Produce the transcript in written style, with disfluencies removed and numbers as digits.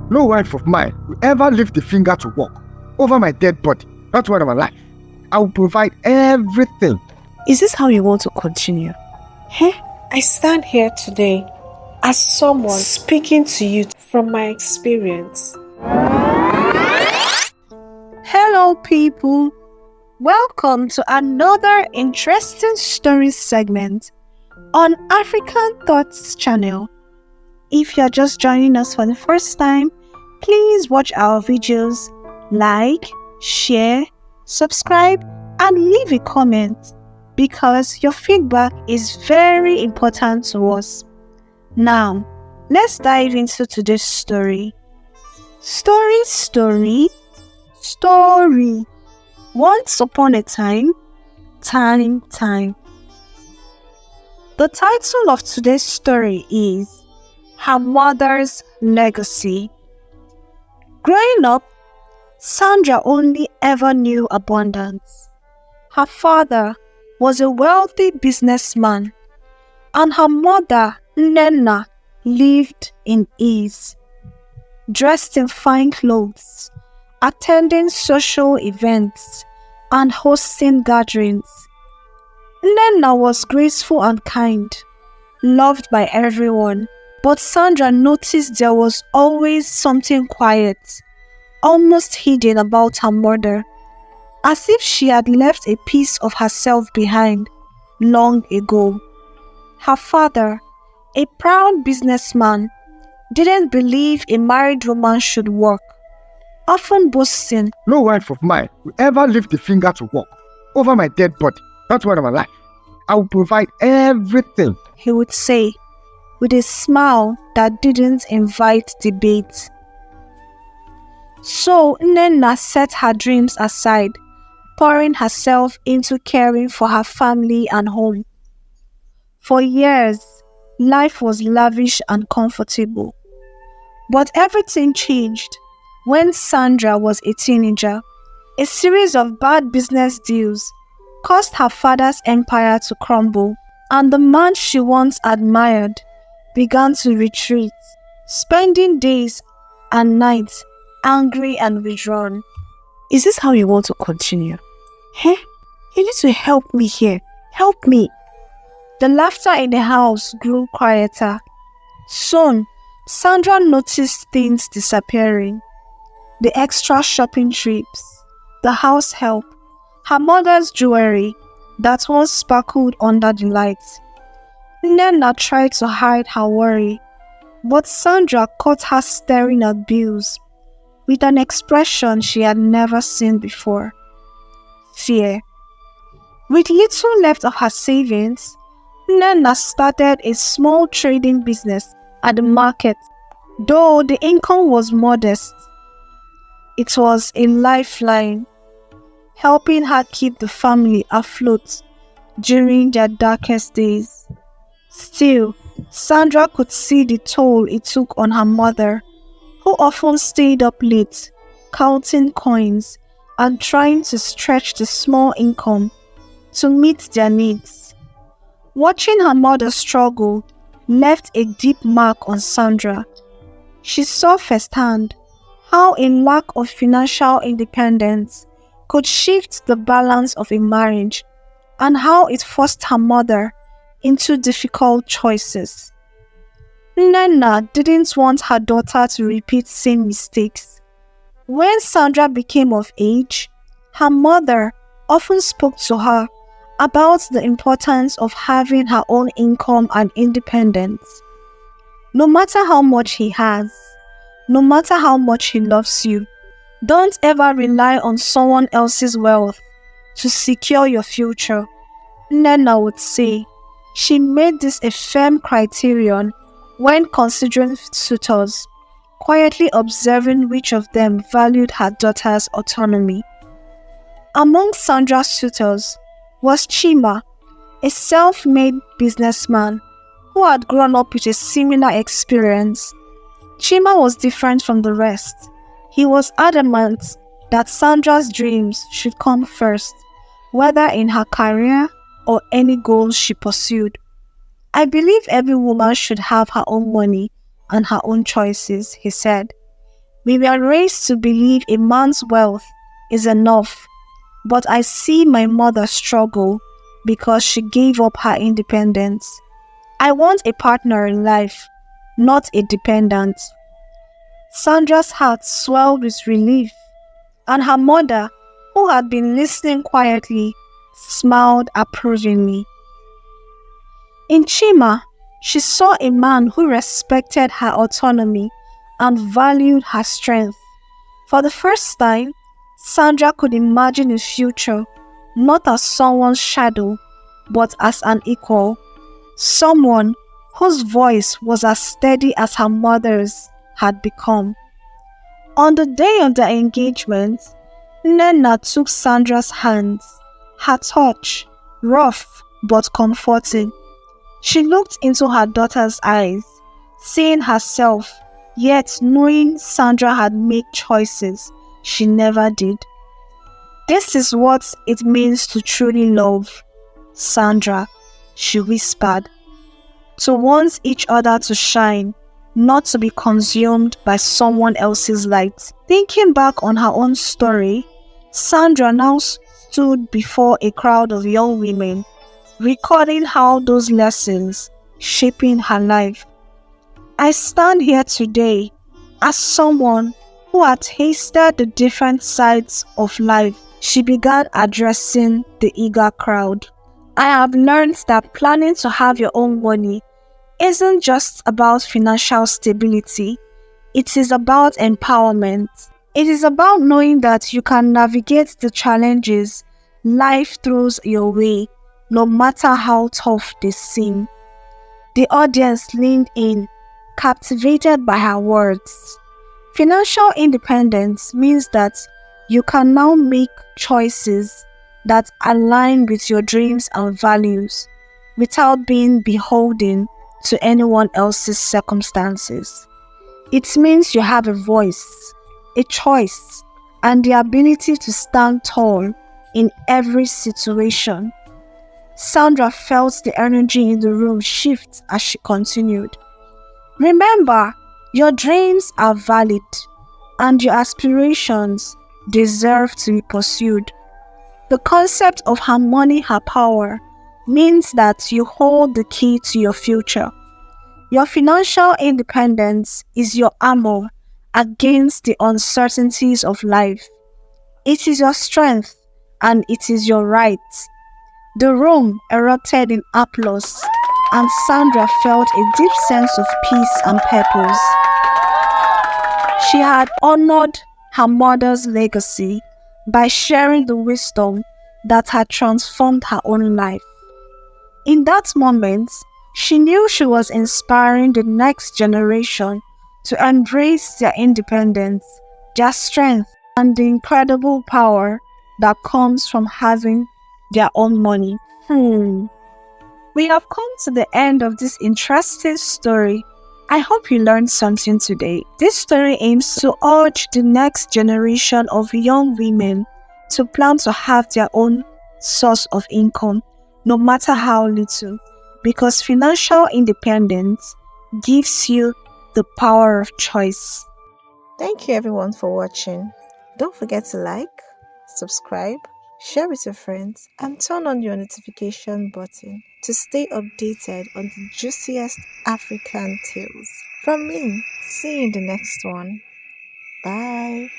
No wife of mine will ever lift a finger to walk over my dead body, not when I'm alive. I will provide everything. Is this how you want to continue? I stand here today as someone speaking to you from my experience. Hello, people. Welcome to another interesting story segment on African Thoughts channel. If you're just joining us for the first time, please watch our videos, like, share, subscribe, and leave a comment because your feedback is very important to us. Now, let's dive into today's story. Story. Once upon a time. The title of today's story is Her Mother's Legacy. Growing up, Sandra only ever knew abundance. Her father was a wealthy businessman, and her mother, Nena, lived in ease. Dressed in fine clothes, attending social events, and hosting gatherings. Nena was graceful and kind, loved by everyone, but Sandra noticed there was always something quiet, almost hidden about her mother, as if she had left a piece of herself behind long ago. Her father, a proud businessman, didn't believe a married woman should work, often boasting, No wife of mine will ever lift a finger to walk over my dead body, not when I'm alive. I will provide everything. he would say, with a smile that didn't invite debate. So Nena set her dreams aside, pouring herself into caring for her family and home. For years, life was lavish and comfortable. But everything changed when Sandra was a teenager. A series of bad business deals caused her father's empire to crumble, and the man she once admired began to retreat, spending days and nights angry and withdrawn. Is this how you want to continue? You need to help me here. Help me. The laughter in the house grew quieter. Soon, Sandra noticed things disappearing. The extra shopping trips, the house help, her mother's jewelry that once sparkled under the lights. Nena tried to hide her worry, but Sandra caught her staring at bills with an expression she had never seen before. Fear. With little left of her savings, Nena started a small trading business at the market. Though the income was modest, it was a lifeline, helping her keep the family afloat during their darkest days. Still, Sandra could see the toll it took on her mother, who often stayed up late, counting coins and trying to stretch the small income to meet their needs. Watching her mother struggle left a deep mark on Sandra. She saw firsthand how a lack of financial independence could shift the balance of a marriage and how it forced her mother into difficult choices. Nena didn't want her daughter to repeat same mistakes. When Sandra became of age, her mother often spoke to her about the importance of having her own income and independence. No matter how much he has, no matter how much he loves you, don't ever rely on someone else's wealth to secure your future, Nena would say. She made this a firm criterion when considering suitors, quietly observing which of them valued her daughter's autonomy. Among Sandra's suitors was Chima, a self-made businessman who had grown up with a similar experience. Chima was different from the rest. He was adamant that Sandra's dreams should come first, whether in her career or any goals she pursued. I believe every woman should have her own money and her own choices, he said. We were raised to believe a man's wealth is enough, but I see my mother struggle because she gave up her independence. I want a partner in life, not a dependent. Sandra's heart swelled with relief, and her mother, who had been listening quietly, smiled approvingly. In Chima, she saw a man who respected her autonomy and valued her strength. For the first time, Sandra could imagine a future not as someone's shadow, but as an equal, someone whose voice was as steady as her mother's had become. On the day of their engagement, Nena took Sandra's hands, her touch rough but comforting. She looked into her daughter's eyes, seeing herself, yet knowing Sandra had made choices she never did. This is what it means to truly love, Sandra, she whispered. To want each other to shine, not to be consumed by someone else's light. Thinking back on her own story, Sandra now stood before a crowd of young women, recording how those lessons shaping her life. I stand here today as someone who had tasted the different sides of life. She began addressing the eager crowd. I have learned that planning to have your own money isn't just about financial stability. It is about empowerment. It is about knowing that you can navigate the challenges life throws your way, no matter how tough they seem. The audience leaned in, captivated by her words. Financial independence means that you can now make choices that align with your dreams and values without being beholden to anyone else's circumstances. It means you have a voice, a choice, and the ability to stand tall in every situation. Sandra felt the energy in the room shift as she continued. Remember, your dreams are valid, and your aspirations deserve to be pursued. The concept of her money, her power, means that you hold the key to your future. Your financial independence is your armor against the uncertainties of life. It is your strength and it is your right. The room erupted in applause, and Sandra felt a deep sense of peace and purpose. She had honored her mother's legacy by sharing the wisdom that had transformed her own life. In that moment, she knew she was inspiring the next generation to embrace their independence, their strength, and the incredible power that comes from having their own money. We have come to the end of this interesting story. I hope you learned something today. This story aims to urge the next generation of young women to plan to have their own source of income, no matter how little, because financial independence gives you the power of choice. Thank you everyone for watching. Don't forget to like, subscribe, share with your friends, and turn on your notification button to stay updated on the juiciest African tales. From me, see you in the next one. Bye.